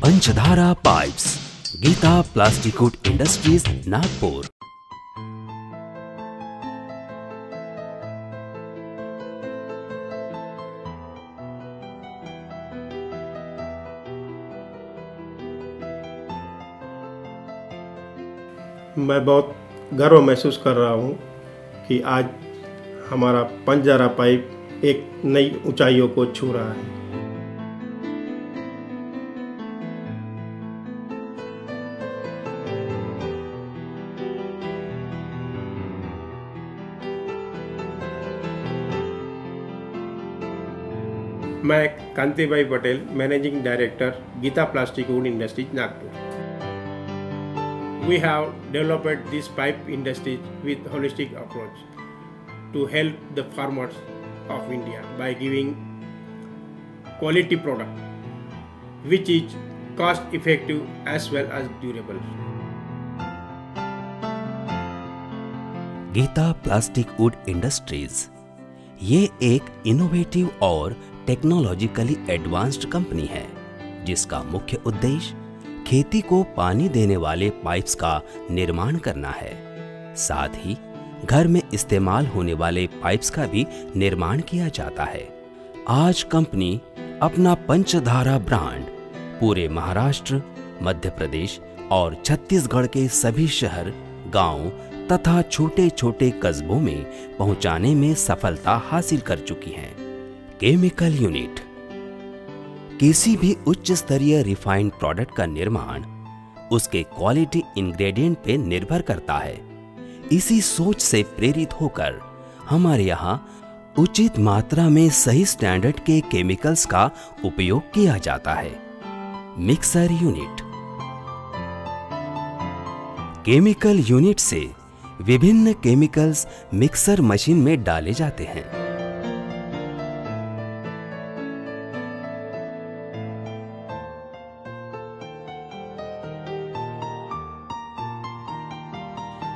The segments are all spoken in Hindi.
पंचधारा pipes, Gita plastic wood industries, Nagpur. मैं बहुत गर्व महसूस कर रहा हूँ कि आज हमारा पंचधारा पाइप एक नई ऊंचाइयों को छू रहा है। मैं Kantibhai Patel, managing director, Geeta plastic wood industries, Nagpur. We have developed this pipe industry with holistic approach to help the farmers of India by giving quality product which is cost effective as well as durable. Geeta plastic wood industries ये एक इनोवेटिव और टेक्नोलॉजिकली एडवांस्ड कंपनी है जिसका मुख्य उद्देश्य खेती को पानी देने वाले पाइप्स का निर्माण करना है। साथ ही घर में इस्तेमाल होने वाले पाइप्स का भी निर्माण किया जाता है। आज कंपनी अपना पंचधारा ब्रांड पूरे महाराष्ट्र, मध्य प्रदेश और छत्तीसगढ़ के सभी शहर, गांव तथा छोटे छोटे कस्बों में पहुंचाने में सफलता हासिल कर चुकी है। केमिकल यूनिट किसी भी उच्च स्तरीय रिफाइंड प्रोडक्ट का निर्माण उसके क्वालिटी इंग्रेडिएंट पे निर्भर करता है। इसी सोच से प्रेरित होकर हमारे यहाँ उचित मात्रा में सही स्टैंडर्ड के केमिकल्स का उपयोग किया जाता है। मिक्सर यूनिट केमिकल यूनिट से विभिन्न केमिकल्स मिक्सर मशीन में डाले जाते हैं।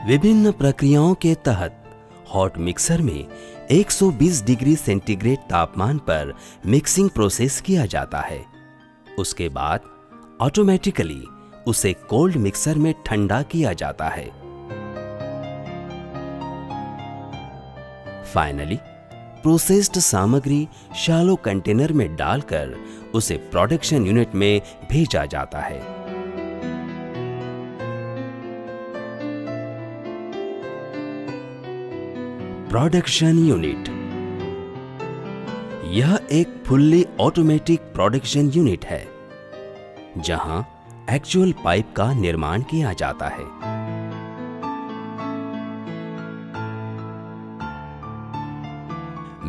विभिन्न प्रक्रियाओं के तहत हॉट मिक्सर में 120 डिग्री सेंटीग्रेड तापमान पर मिक्सिंग प्रोसेस किया जाता है। उसके बाद ऑटोमेटिकली उसे कोल्ड मिक्सर में ठंडा किया जाता है। फाइनली प्रोसेस्ड सामग्री शैलो कंटेनर में डालकर उसे प्रोडक्शन यूनिट में भेजा जाता है। प्रोडक्शन यूनिट यह एक फुल्ली ऑटोमेटिक प्रोडक्शन यूनिट है जहां एक्चुअल पाइप का निर्माण किया जाता है।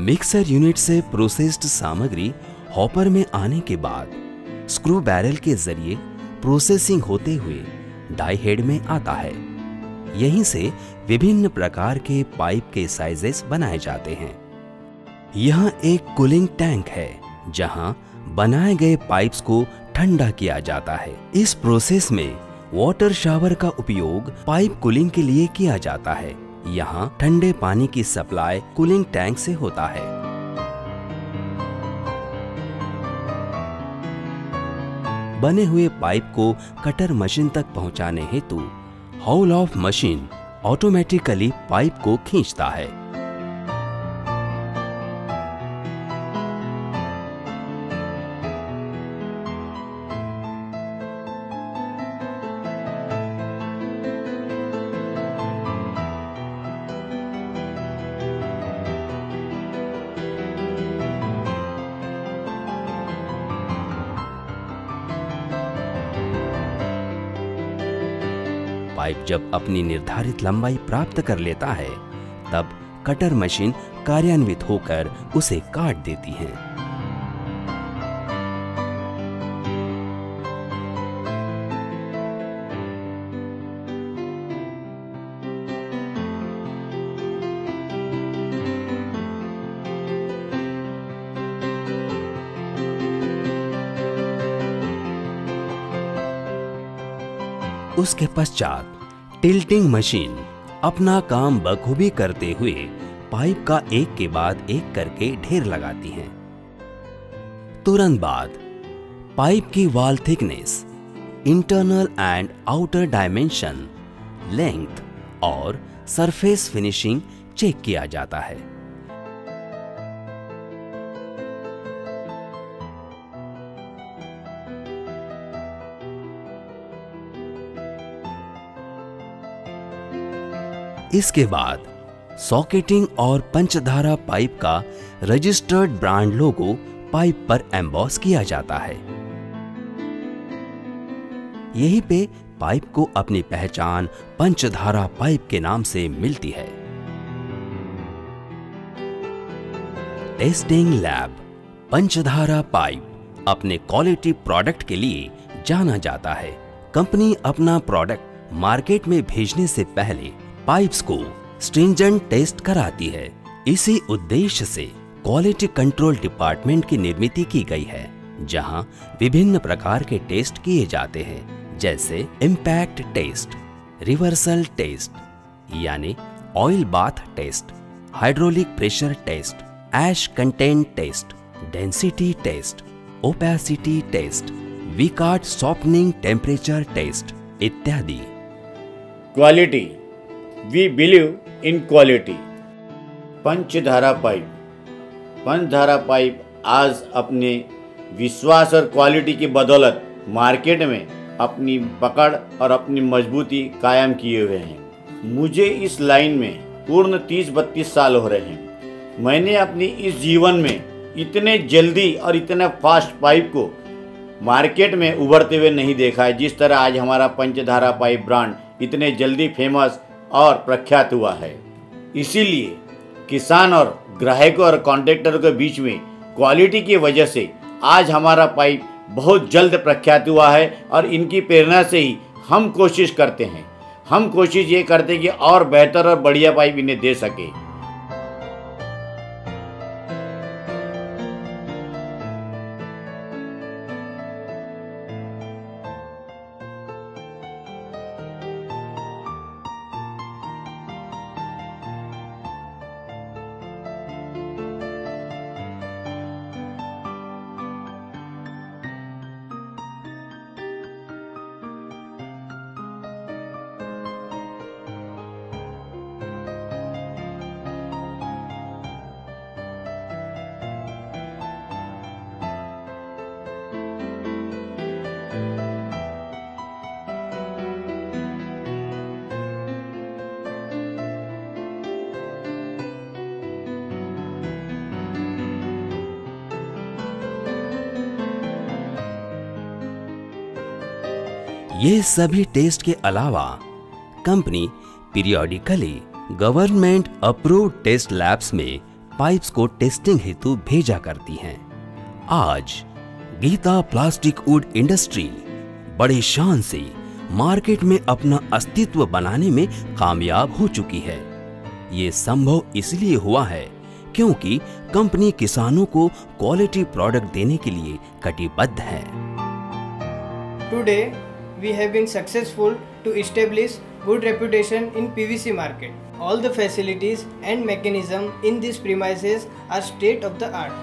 मिक्सर यूनिट से प्रोसेस्ड सामग्री हॉपर में आने के बाद स्क्रू बैरल के जरिए प्रोसेसिंग होते हुए डाई हेड में आता है। यहीं से विभिन्न प्रकार के पाइप के साइजेस बनाए जाते हैं। यह एक कूलिंग टैंक है जहां बनाए गए पाइप्स को ठंडा किया जाता है। इस प्रोसेस में वाटर शावर का उपयोग पाइप कूलिंग के लिए किया जाता है। यहां ठंडे पानी की सप्लाई कूलिंग टैंक से होता है। बने हुए पाइप को कटर मशीन तक पहुंचाने हेतु हाउल ऑफ मशीन ऑटोमेटिकली पाइप को खींचता है। पाइप जब अपनी निर्धारित लंबाई प्राप्त कर लेता है तब कटर मशीन कार्यान्वित होकर उसे काट देती है। उसके पश्चात टिल्टिंग मशीन अपना काम बखूबी करते हुए पाइप का एक के बाद एक करके ढेर लगाती हैं। तुरंत बाद पाइप की wall thickness internal and outer dimension, length और सरफेस फिनिशिंग चेक किया जाता है। इसके बाद सॉकेटिंग और पंचधारा पाइप का रजिस्टर्ड ब्रांड लोगो पाइप पर एम्बॉस किया जाता है। यहीं पे पाइप को अपनी पहचान पंचधारा पाइप के नाम से मिलती है। टेस्टिंग लैब पंचधारा पाइप अपने क्वालिटी प्रोडक्ट के लिए जाना जाता है। कंपनी अपना प्रोडक्ट मार्केट में भेजने से पहले पाइप्स को स्ट्रिंजेंट टेस्ट कराती है। इसी उद्देश्य से क्वालिटी कंट्रोल डिपार्टमेंट की निर्मित की गई है, जहां विभिन्न प्रकार के टेस्ट किए जाते हैं, जैसे इम्पैक्ट टेस्ट, रिवर्सल टेस्ट यानी oil bath test, hydraulic pressure test, ash content test, density test, opacity test, vicat softening temperature test इत्यादि। Quality, we believe in quality. Panchdhara pipe, Panchdhara pipe आज अपने विश्वास और क्वालिटी की बदौलत मार्केट में अपनी पकड़ और अपनी मजबूती कायम किए हुए हैं। मुझे इस लाइन में पूर्ण 30-32 साल हो रहे हैं। मैंने अपनी इस जीवन में इतने जल्दी और इतने फास्ट पाइप को मार्केट में उभरते हुए नहीं देखा है, जिस तरह आज हमारा पंचधारा पाइप ब्रांड इतने जल्दी फेमस और प्रख्यात हुआ है। इसीलिए किसान और ग्राहकों और कॉन्ट्रैक्टर के बीच में क्वालिटी की वजह से आज हमारा पाइप बहुत जल्द प्रख्यात हुआ है और इनकी प्रेरणा से ही हम कोशिश करते हैं। हम कोशिश ये करते हैं कि और बेहतर और बढ़िया पाइप इन्हें दे सके। ये सभी टेस्ट के अलावा company periodically government approved test labs में पाइप्स को टेस्टिंग हेतु भेजा करती हैं। आज गीता प्लास्टिक वुड इंडस्ट्री बड़े शान से मार्केट में अपना अस्तित्व बनाने में कामयाब हो चुकी है। ये संभव इसलिए हुआ है क्योंकि कंपनी किसानों को क्वालिटी प्रोडक्ट देने के लिए कटिबद्ध है। Today, we have been successful to establish good reputation in PVC market. All the facilities and mechanism in these premises are state of the art.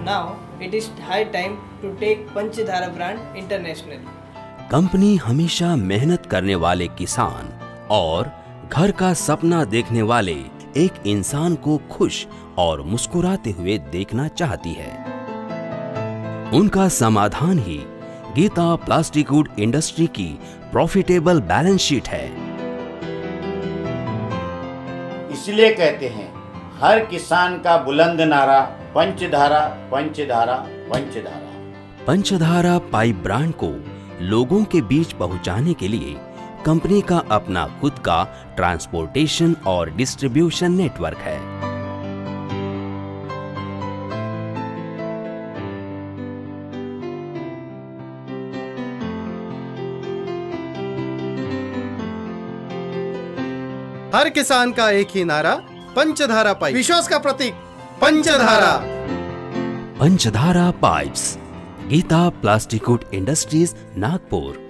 Now, it is high time to take Panchadhara brand international. Company हमेशा मेहनत करने वाले किसान और घर का सपना देखने वाले एक इंसान को खुश और मुस्कुराते हुए देखना चाहती है। उनका समाधान ही गीता प्लास्टिक वुड इंडस्ट्री की प्रॉफिटेबल बैलेंस शीट है। इसलिए कहते हैं हर किसान का बुलंद नारा पंचधारा पंचधारा पंचधारा। पंचधारा पाइप ब्रांड को लोगों के बीच पहुंचाने के लिए कंपनी का अपना खुद का ट्रांसपोर्टेशन और डिस्ट्रीब्यूशन नेटवर्क है। हर किसान का एक ही नारा पंचधारा पाइप, विश्वास का प्रतीक Panchdhara. Panchdhara pipes, Geeta plastic wood industries, Nagpur.